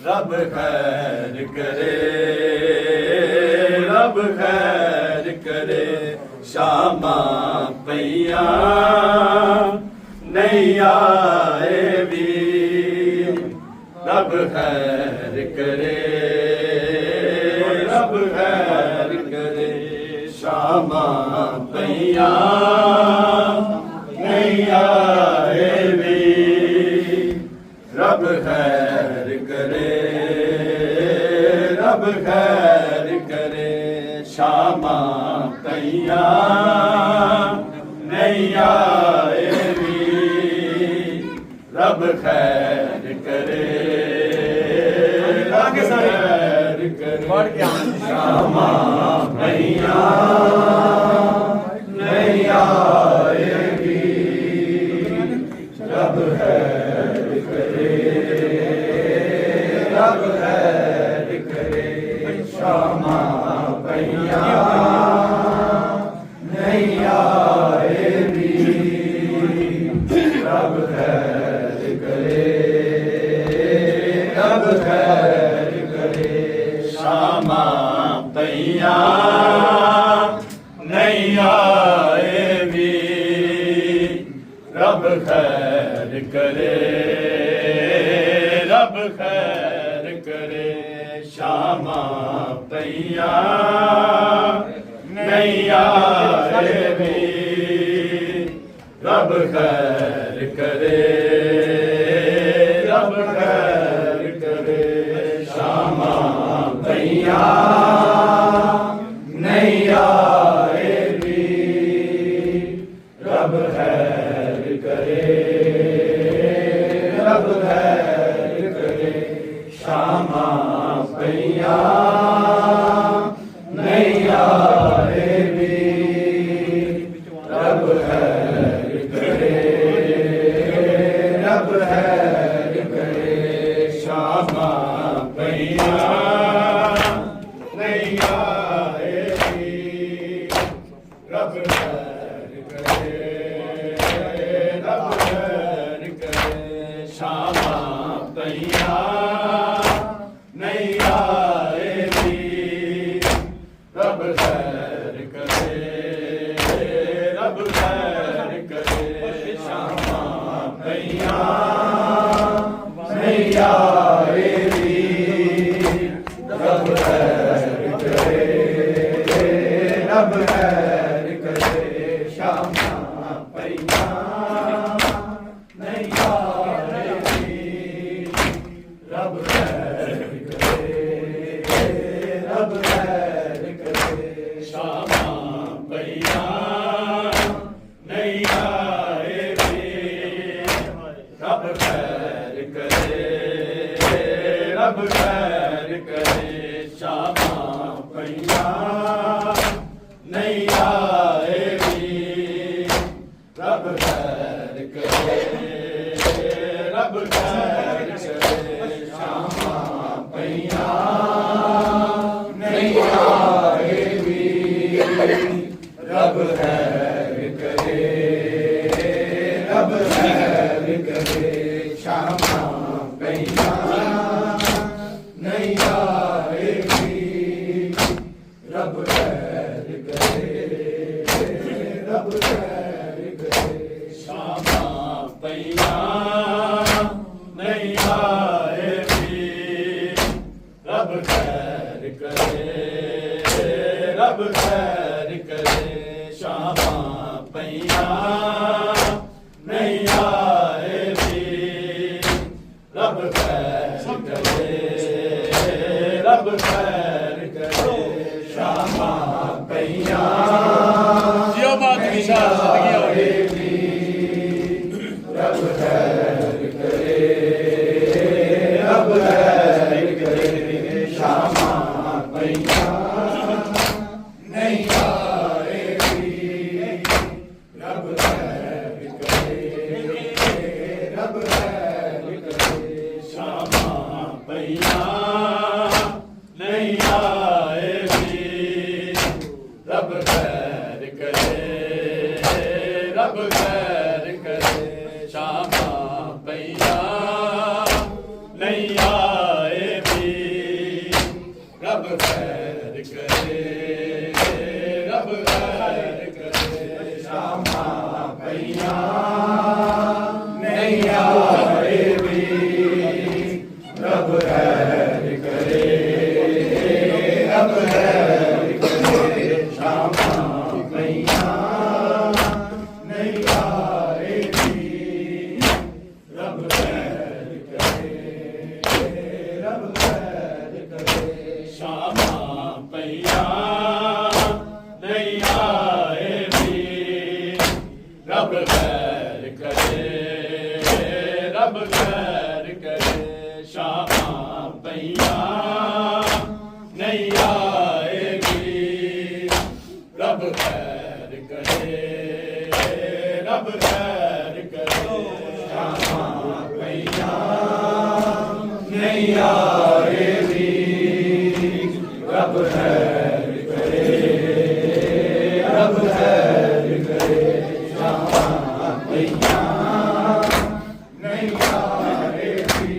रब खैर करे, रब खैर करे, शामा पैया नहीं आए भी। रब खैर करे, रब खैर करे, शामा पैया नहीं आए भी। रब खैर करे, रब खैर करे, शामा पैया नहीं आए भी। रब खैर करे, रब खैर करे, शामा पैया नहीं आए भी। रब खैर करे, रब खैर करे, शामा पैया नहीं आए भी। रब खैर करे, रब खैर करे, शामा पैया नहीं आए भी। रब खैर करे, रब खैर करे, शामा पैया नहीं आए भी। रब खैर करे, रब खैर करे, शामा पैया नहीं आए भी। रब खैर करे, रब खैर करे, शामा पैया नहीं आए भी। रब खैर करे, रब खैर करे, शामा पैया नहीं आए भी। रब खैर करे, रब खैर करे, शामा पैया नहीं आएगी रब खैर करे रब खैर करे शामा पैया नहीं आएगी रब खैर करे रब खैर करे शामा पैया नहीं आएगी रब खैर करे रब खैर करे शामा पैया नहीं आएगी रब खैर करे रब खैर करे शामा पैया नहीं आएगी रब खैर करे रब खैर करे शामा पैया नहीं आएगी रब खैर करे रब खैर करे शामा पैया नहीं आएगी रब खैर करे रब खैर करे शामा पैया नहीं आएगी रब खैर करे रब खैर करे शामा पैया नहीं आएगी रब खैर करे रब खैर करे शामा पैया जियो मात की शान जिंदगी आएगी रब खैर करे रब खैर करे शामा पैया नहीं आएगी रब खैर करे रब खैर करे शामा पैया नहीं आएगी रब खैर करे रब खैर करे शामा पैया नहीं आएगी रब खैर करे रब खैर करे शामा पैया नहीं आएगी रब खैर करे रब खैर करे शामा पैया नहीं आएगी रब खैर करे रब खैर करे शामा पैया नहीं आएगी रब खैर करे रब खैर करे शामा पैया नहीं आएगी रब खैर करे रब खैर करे शामा पैया नहीं आएगी रब खैर करे रब खैर करे शामा पैया नहीं आएगी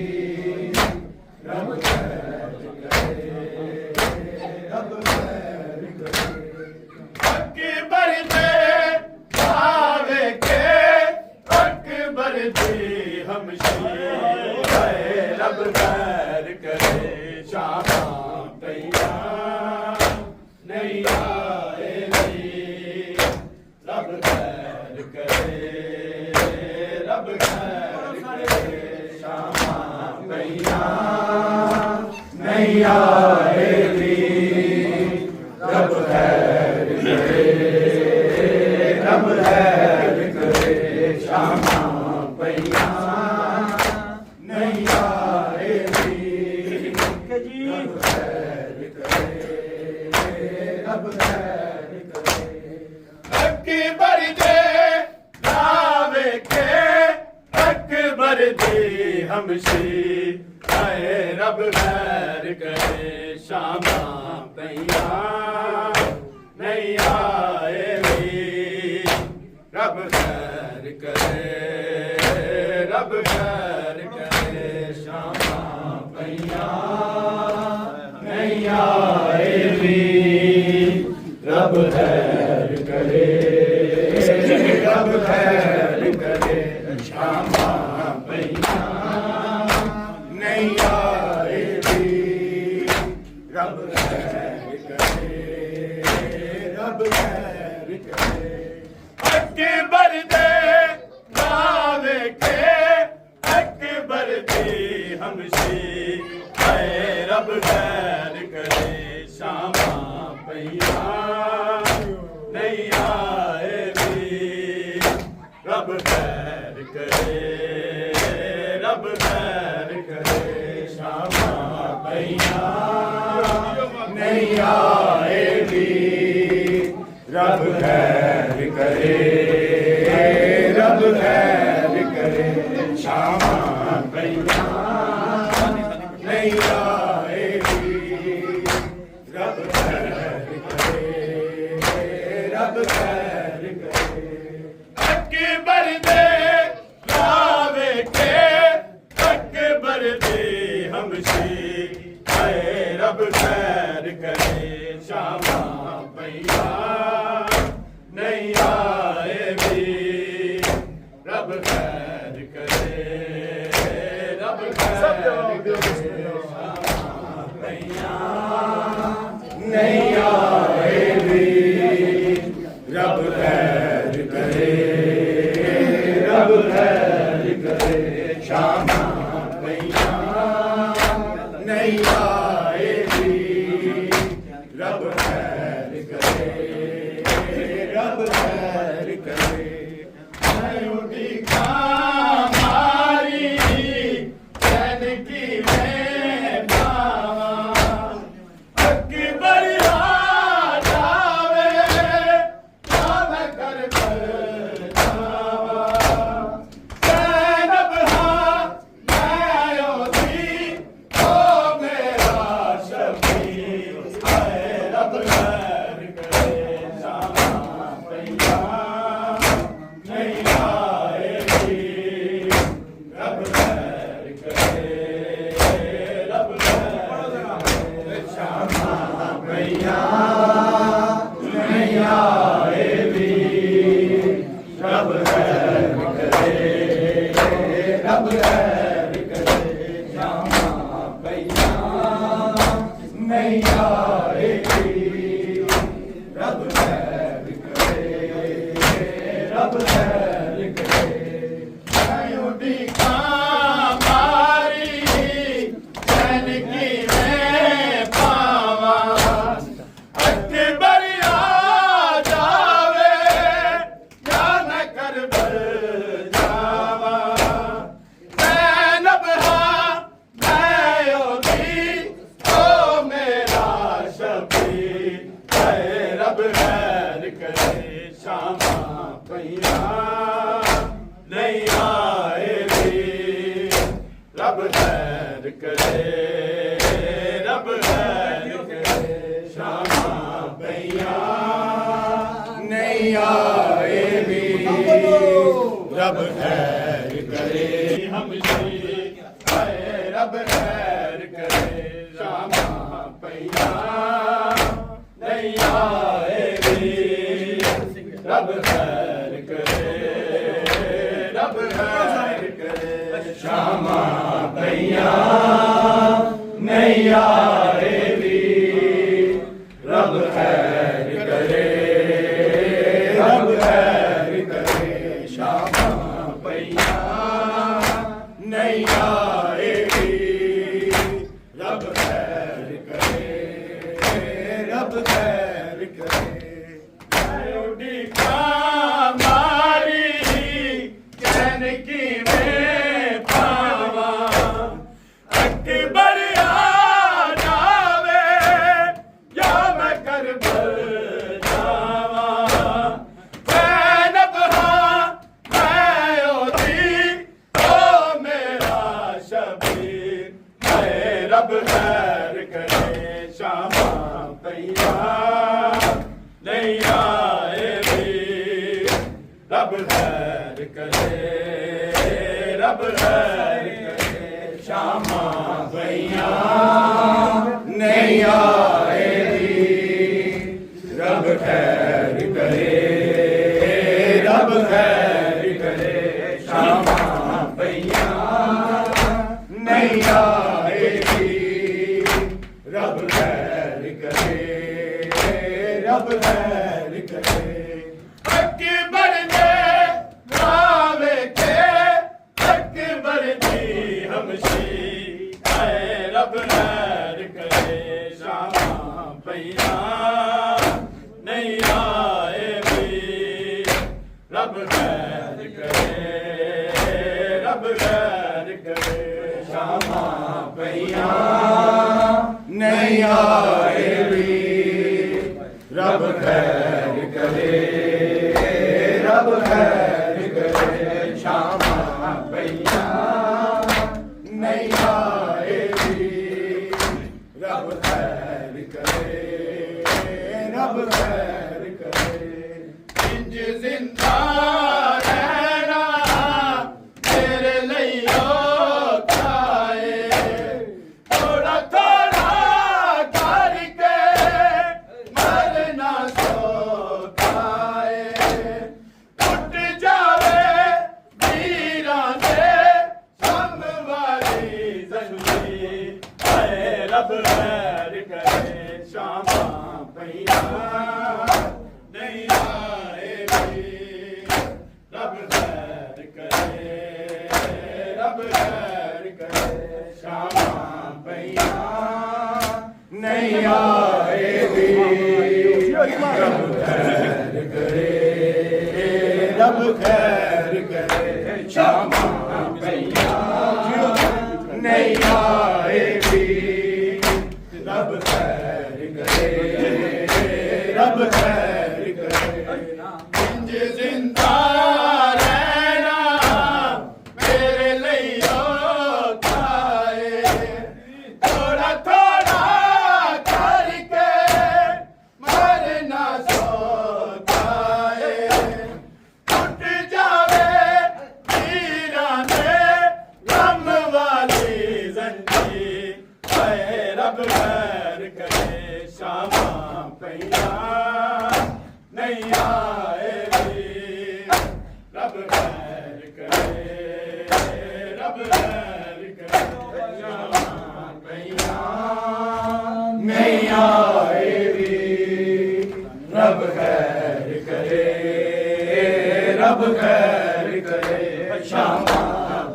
रब खैर करे रब खैर करे अकबर दे आवे के अकबर दे हम रब खैर करे शामा पैया नहीं आएगी रब खैर करे रब खैर करे शामा पैया नहीं आएगी रब खैर करे रब खैर करे शामा पैया नहीं आएगी रब खैर करे रब खैर करे अकबर दे आवे के अकबर दे हमसे आए रब खैर करे शामा पैया नहीं आएगी रब खैर करे रब खैर करे ਸ਼ਾਮਾਂ ਪਈਆਂ ਨਹੀਂ ਆਏ ਵੀ ਰੱਬ ਖੈਰ ਕਰੇ ਰੱਬ ਖੈਰ ਕਰੇ ਸ਼ਾਮਾਂ ਪਈਆਂ ਨਹੀਂ ਆਏ ਵੀ ਰੱਬ ਖੈਰ ਕਰੇ ਰੱਬ ਖੈਰ ਕਰੇ ਅਕਬਰ ਦੇ ਨਾਵੇ ਕੇ ਅਕਬਰ ਦੀ ਹਮਸ਼ੀ ਹੈ ਰੱਬ ਖੈਰ ਕਰੇ ਸ਼ਾਮਾਂ ਪਈਆਂ ਨਹੀਂ ਆਏ ਵੀ ਰੱਬ ਖੈਰ ਕਰੇ ਰੱਬ ਖੈਰ ਕਰੇ ਸ਼ਾਮਾਂ ਪਈਆਂ ਨਹੀਂ ਆਏ ਵੀ ਰੱਬ ਖੈਰ ਕਰੇ ਰੱਬ ਖੈਰ ਕਰੇ ਸ਼ਾਮਾਂ ਪਈਆਂ ਨਹੀਂ ਆਏ ਵੀ ਰੱਬ ਖੈਰ ਕਰੇ ਰੱਬ ਖੈਰ ਕਰੇ ਅਕਬਰ ਦੇ ਲਾਵੇ ਕੇ ਅਕਬਰ ਦੀ ਹਮਸ਼ੀ ਹੈ ਰੱਬ ਖੈਰ ਕਰੇ ਸ਼ਾਮਾਂ ਪਈਆਂ ਨਹੀਂ ਆਏ ਵੀ ਰੱਬ ਖੈਰ ਕਰੇ ਰੱਬ ਖੈਰ ਕਰੇ ਸ਼ਾਮਾਂ ਪਈਆਂ ਨਹੀਂ ਆਏ ਵੀ ਰੱਬ ਖੈਰ ਕਰੇ ਰੱਬ ਖੈਰ ਕਰੇ ਸ਼ਾਮਾਂ ਪਈਆਂ ਨਹੀਂ ਆਏ ਵੀ ਰੱਬ ਖੈਰ ਕਰੇ ਰੱਬ ਖੈਰ ਕਰੇ ਮੈਂ ਉਡੀਕਾਂ ਮਾਰੀ ਤੈਨ ਕਿਵੇਂ ਪਾਵਾਂ ਅਕਬਰ ਆ ਜਾਵੇ ਤਾਂ ਮੈਂ ਕਰਬਲ ਜਾਵਾਂ ਜ਼ੈਨਬ ਹਾਂ ਮੈਂ ਉਹਦੀ ਓ ਮੇਰਾ ਸ਼ਫੀਰ ਹੈ ਰੱਬ ਖੈਰ ਕਰੇ ਸ਼ਾਮਾਂ ਪਈਆਂ ਨਹੀਂ ਆਏ ਵੀ ਰੱਬ ਖੈਰ ਕਰੇ ਰੱਬ ਖੈਰ ਕਰੇ ਸ਼ਾਮਾਂ ਪਈਆਂ ਨਹੀਂ ਆਏ ਵੀ ਰੱਬ ਖੈਰ ਕਰੇ ਰੱਬ ਖੈਰ ਕਰੇ ਸ਼ਾਮਾਂ ਪਈਆਂ ਨਹੀਂ ਆਏ ਵੀ ਰੱਬ ਖੈਰ ਕਰੇ ਰੱਬ ਖੈਰ ਕਰੇ ਮੈਂ ਉਡੀਕਾਂ ਮਾਰੀ ਤੈਨ ਕਿਵੇਂ ਪਾਵਾਂ ਅਕਬਰ ਆ ਜਾਵੇ ਜਾਂ ਮੈਂ ਕਰਬਲ ਜਾਵਾਂ ਜ਼ੈਨਬ ਹਾਂ ਮੈਂ ਉਹਦੀ ਓ ਮੇਰਾ ਸ਼ਫੀਰ ਹੈ ਰੱਬ ਖੈਰ ਕਰੇ ਸ਼ਾਮਾਂ ਪਈਆਂ ਨਹੀਂ ਆਏ ਵੀ ਰੱਬ ਖੈਰ ਕਰੇ ਰੱਬ ਖੈਰ ਕਰੇ ਸ਼ਾਮਾਂ ਪਈਆਂ ਨਹੀਂ ਆਏ ਵੀ ਰੱਬ ਖੈਰ ਕਰੇ ਹਮਸ਼ੀ ਹੈ ਰੱਬ ਖੈਰ ਕਰੇ ਸ਼ਾਮਾਂ ਪਈਆਂ ਨਹੀਂ ਆਏ ਵੀ ਰੱਬ ਖੈਰ ਕਰੇ ਰੱਬ ਖੈਰ ਕਰੇ ਸ਼ਾਮਾਂ ਪਈਆਂ ਨਹੀਂ ਆਏ ਵੀ ਰੱਬ ਖੈਰ ਕਰੇ ਰੱਬ ਖੈਰ ਕਰੇ ਸ਼ਾਮਾਂ ਪਈਆਂ ਨਹੀਂ ਆਏ ਵੀ ਰੱਬ ਖੈਰ ਕਰੇ ਰੱਬ ਖੈਰ ਕਰੇ ਮੈਂ ਉਡੀਕਾਂ ਮਾਰੀ ਤੈਨ ਕਿਵੇਂ ਪਾਵਾਂ ਅਕਬਰ ਆ ਜਾਵੇ ਜਾਂ ਮੈਂ ਕਰਬਲ ਜਾਵਾਂ ਜ਼ੈਨਬ ਹਾਂ ਮੈਂ ਉਹਦੀ ਓ ਮੇਰਾ ਸ਼ਫੀਰ ਹੈ ਰੱਬ ਖੈਰ ਕਰੇ ਸ਼ਾਮਾਂ ਪਈਆਂ ਨਹੀਂ ਆਏ ਵੀ ਰੱਬ ਖੈਰ ਕਰੇ ਰੱਬ ਖੈਰ ਕਰੇ शामा पईयां नहीं आएगी रब खैर करे रब खैर करे शामा पईयां नहीं आएगी रब खैर करे रब खैर करे अकबर ने रावे के अकबर दी हमशी आए रब खैर करे शामा पईयां नहीं आएगी रब खैर करे रब खैर करे शामा पईयां नहीं आएगी रब खैर करे रब खैर करे शामा पईयां नहीं आएगी रब खैर करे रब खैर करे इंज जिंदा रहना तेरे लिए औखा है थोड़ा थोड़ा करके मरना सौखा है टूट जावे वीरां दे संग वाली जंजीर हाय रब खैर करे शामा पईयां नहीं आएगी रब खैर करे रब खैर करे शामा पईयां नहीं आएगी रब खैर करे रब खैर करे शामा पईयां नहीं आएगी रब खैर करे रब खैर करे इंज जिंदा रहना मेरे लिए औखा है थोड़ा थोड़ा करके मरना सौखा है टूट जावे वीरां दे गम वाली जंजीर हाय रब खैर करे शामा पईयां नहीं आएगी रब खैर करे रब खैर करे शामा पईयां नहीं आएगी रब खैर करे रब खैर करे शामा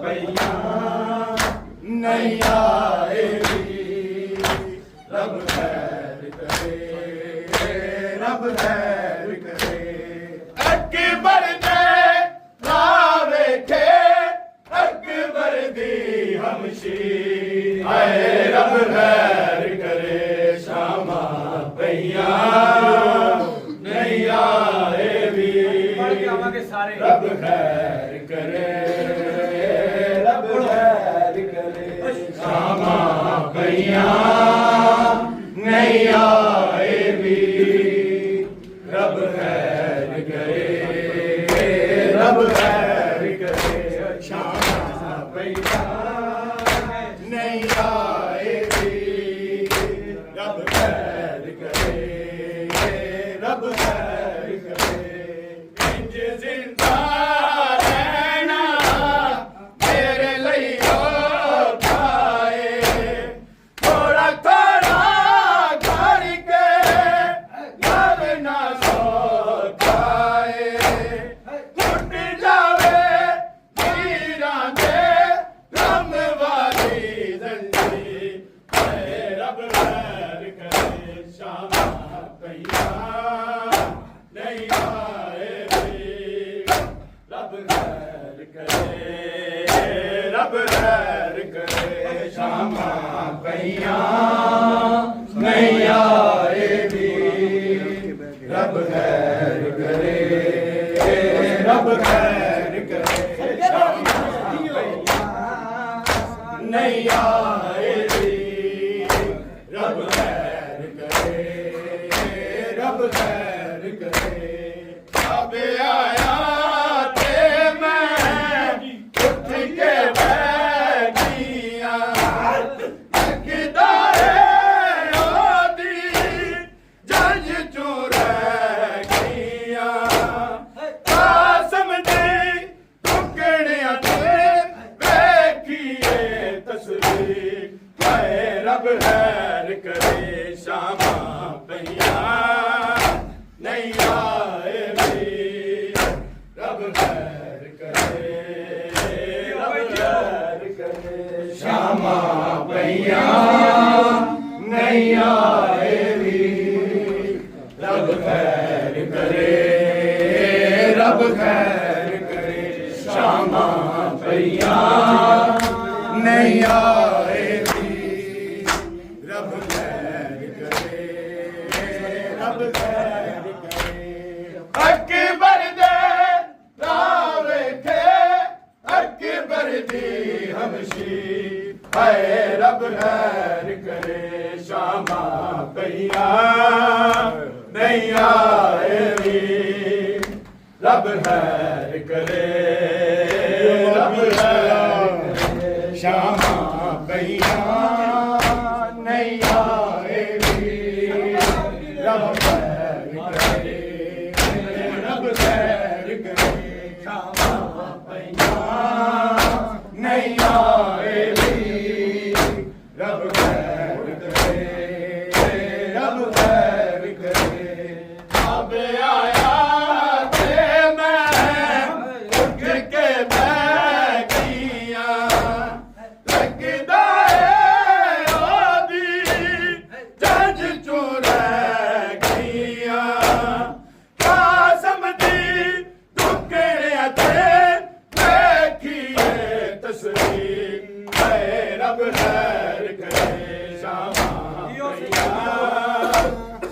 पईयां नहीं आएगी रब खैर करे रब खैर करे अकबर ने रावे के अकबर दी हमशी आए रब खैर करे शामा पईयां नहीं आएगी रब खैर करे रब खैर करे शामा पईयां नहीं आएगी रब खैर करे रब खैर करे शामा पईयां नहीं आएगी रब खैर करे रब खैर करे इंज जिंदा रहना मेरे लिए औखा है थोड़ा थोड़ा करके मरना सौखा है टूट जावे वीरां दे गम वाली जंजीर हाय रब खैर करे शामा पईयां नहीं आएगी रब खैर करे रब खैर करे शामा पईयां नहीं आएगी रब खैर करे रब खैर करे शामा पईयां नहीं आएगी रब खैर करे रब खैर करे अब आया ते मैं उठ के बैठिया ਹਾਏ ਰੱਬ ਖੈਰ ਕਰੇ ਸ਼ਾਮਾਂ ਪਈਆਂ ਨਹੀਂ ਆਏ ਵੀ ਰੱਬ ਖੈਰ ਕਰੇ ਰੱਬ ਖੈਰ ਕਰੇ ਸ਼ਾਮਾਂ ਪਈਆਂ ਨਹੀਂ ਆਏ ਵੀ ਰੱਬ ਖੈਰ ਕਰੇ ਰੱਬ ਖੈਰ ਕਰੇ ਸ਼ਾਮਾਂ ਪਈਆਂ ਨਹੀਂ ਆਏ ਵੀ ਰੱਬ ਖੈਰ ਕਰੇ ਰੱਬ ਖੈਰ ਕਰੇ ਅਕਬਰ ਦੇ ਰਾਹ ਵੇਖੇ ਅਕਬਰ ਦੀ ਹਮਸ਼ੀ ਹਾਏ ਰੱਬ ਖੈਰ ਕਰੇ ਸ਼ਾਮਾਂ ਪਈਆਂ ਨਹੀਂ ਆਏ ਵੀ ਰੱਬ ਖੈਰ ਕਰੇ ਰੱਬ ਖੈਰ ਕਰੇ ਸ਼ਾਮਾਂ ਪਈਆਂ ਨਹੀਂ ਆਏ ਵੀ ਰੱਬ ਖੈਰ ਕਰੇ ਰੱਬ ਖੈਰ ਕਰੇ ਸ਼ਾਮਾਂ ਪਈਆਂ ਨਹੀਂ ਆਏ ਵੀ ਰੱਬ ਖੈਰ ਕਰੇ ਰੱਬ ਖੈਰ ਕਰੇ ਆਬੇ ਆਇਆ ਤੇ ਮੈਂ ਉੱਠ ਕੇ ਬਹਿ ਗਈਆਂ ਲੱਗਦਾ ਏ ਉਹਦੀ ਜੱਜ ਚੋਂ ਰਹਿ ਗਈਆਂ ਕਾਸਮ ਦੀ ਟੁਕੜਿਆਂ ਤੇ ਵੇਖੀਏ ਤਸਵੀਰ ਹਾਏ ਰੱਬ ਖੈਰ ਕਰੇ ਸ਼ਾਮਾਂ ਪਈਆਂ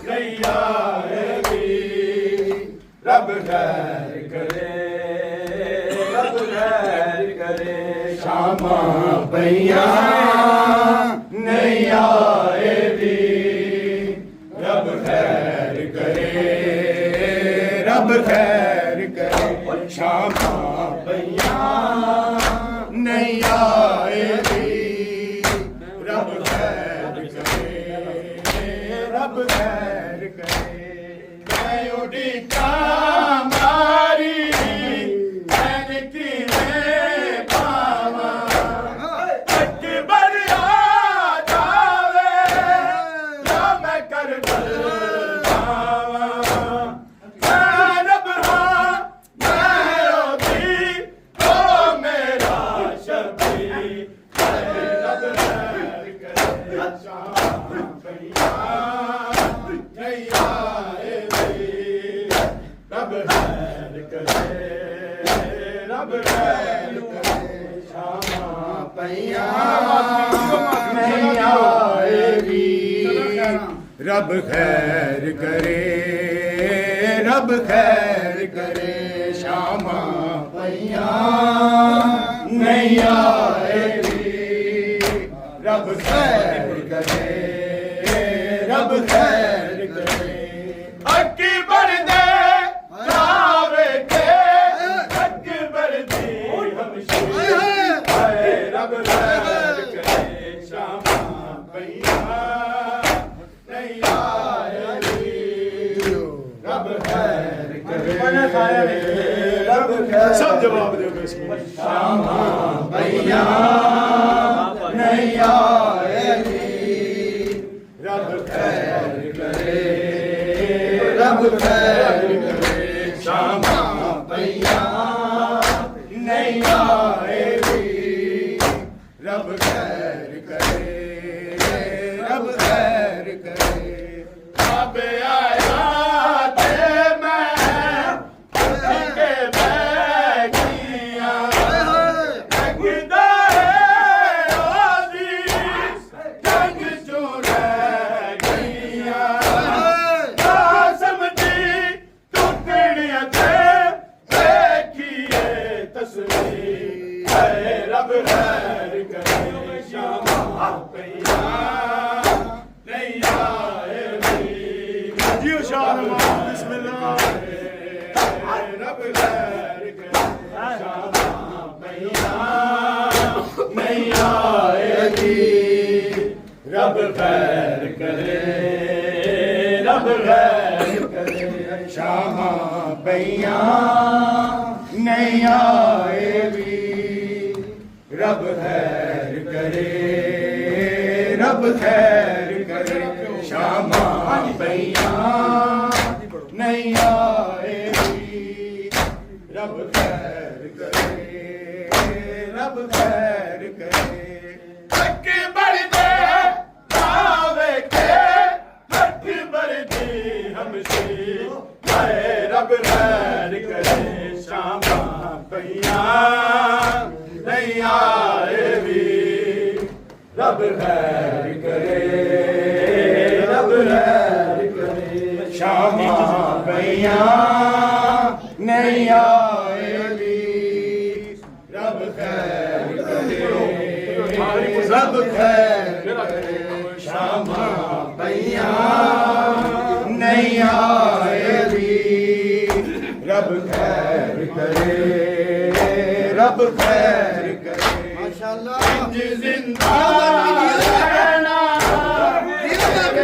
ਨਹੀਂ ਆਏ ਵੀ ਰੱਬ ਖੈਰ ਕਰੇ ਰੱਬ ਖੈਰ ਕਰੇ ਸ਼ਾਮਾਂ ਪਈਆਂ ਨਹੀਂ ਆਏ ਵੀ ਰੱਬ ਖੈਰ ਕਰੇ ਰੱਬ ਖੈਰ ਕਰੇ ਸ਼ਾਮਾਂ ਪਈਆਂ ਨਹੀਂ ਆਏ ਵੀ ਰੱਬ ਖੈਰ ਕਰੇ ਰੱਬ ਖੈਰ ਕਰੇ ਮੈਂ ਉਡੀਕਾਂ ਮਾਰੀ ਮੈਂ ਕਿਵੇਂ ਪਾਵਾਂ ਅਕਬਰ ਆ ਜਾਵੇ ਜਾਂ ਮੈਂ ਕਰਬਲ ਜਾਵਾਂ ਮੈਂ ਰੱਬ ਹਾਂ ਮੈਂ ਉਹਦੀ ਉਹ ਮੇਰਾ ਸ਼ਬੀ ਹਾਏ ਰੱਬ ਖੈਰ ਕਰੇ ਸ਼ਾਮਾਂ ਪਈਆਂ ਨਹੀਂ ਆਏ ਵੀ ਰੱਬ ਖੈਰ ਕਰੇ ਰੱਬ ਖੈਰ ਕਰੇ ਸ਼ਾਮਾਂ ਪਈਆਂ ਨਹੀਂ ਆਏ ਵੀ ਰੱਬ ਖੈਰ ਕਰੇ ਰੱਬ ਖੈਰ ਕਰੇ ਸ਼ਾਮਾਂ ਪਈਆਂ ਨਹੀਂ ਆਏ ਵੀ ਰੱਬ ਖੈਰ ਕਰੇ ਰੱਬ ਖੈਰ ਕਰੇ ਅਕਬਰ ਦੇ ਰਾਹ ਵੇਖੇ ਅਕਬਰ ਦੀ ਹਮਸ਼ੀ ਹਾਏ ਰੱਬ ਖੈਰ ਕਰੇ ਸ਼ਾਮਾਂ ਪਈਆਂ ਨਹੀਂ ਆਏ ਵੀ ਰੱਬ ਖੈਰ ਕਰੇ ਰੱਬ ਖੈਰ ਸਭ ਜਵਾਬ ਦਿਓ ਬੇਸ ਸ਼ਾਮਾਂ ਪਈਆਂ ਨਹੀਂ ਆਏ ਵੀ ਰੱਬ ਖੈਰ ਕਰੇ ਰੱਬ ਖੈਰ ਕਰੇ ਸ਼ਾਮਾਂ ਪਈਆਂ ਨਹੀਂ ਆਏ ਵੀ ਰੱਬ ਖੈਰ ਕਰੇ ਰੱਬ ਖੈਰ ਕਰੇ ਆਬੇ ਆਇਆ ਤੇ ਮੈਂ ਉੱਠ ਕੇ ਬਹਿ ਗਈਆਂ ਲੱਗਦਾ ਏ ਉਹਦੀ ਜੰਗ ਚੋਂ ਰਹਿ ਗਈਆਂ ਕਾਸਮ ਦੀ ਟੁਕੜਿਆਂ ਤੇ ਵੇਖੀਏ ਤਸਵੀਰ ਹਾਏ ਰੱਬ ਖੈਰ ਕਰੇ ਸ਼ਾਮਾਂ ਪਈਆਂ ਨਹੀਂ ਆਏ ਵੀ ਜਿਉ ਸ਼ਾਨ ਮਾਨ ਬਿਸਮਿਲ੍ਲਾ ਰੱਬ ਖੈਰ ਕਰੇ ਸ਼ਾਮਾਂ ਪਈਆਂ ਨਹੀਂ ਆਏ ਵੀ ਰੱਬ ਖੈਰ ਕਰੇ ਰੱਬ ਖੈਰ ਕਰੇ ਸ਼ਾਮਾਂ ਪਈਆਂ ਨਹੀਂ ਆਏ ਵੀ ਰੱਬ ਖੈਰ ਕਰੇ रब खैर करे शामा पईयां नहीं आएगी रब खैर करे रब खैर करे हक बढ़ते आवे के हक बढ़ती हमसे हाय रब खैर करे शामा पईयां नहीं आएगी रब खैर करे रब खैर करे शामा पईयां नहीं आएगी रब खैर करे रब खैर करे शामा पईयां नहीं आएगी रब खैर करे रब खैर करे माशाअल्लाह जिंदा रहना रब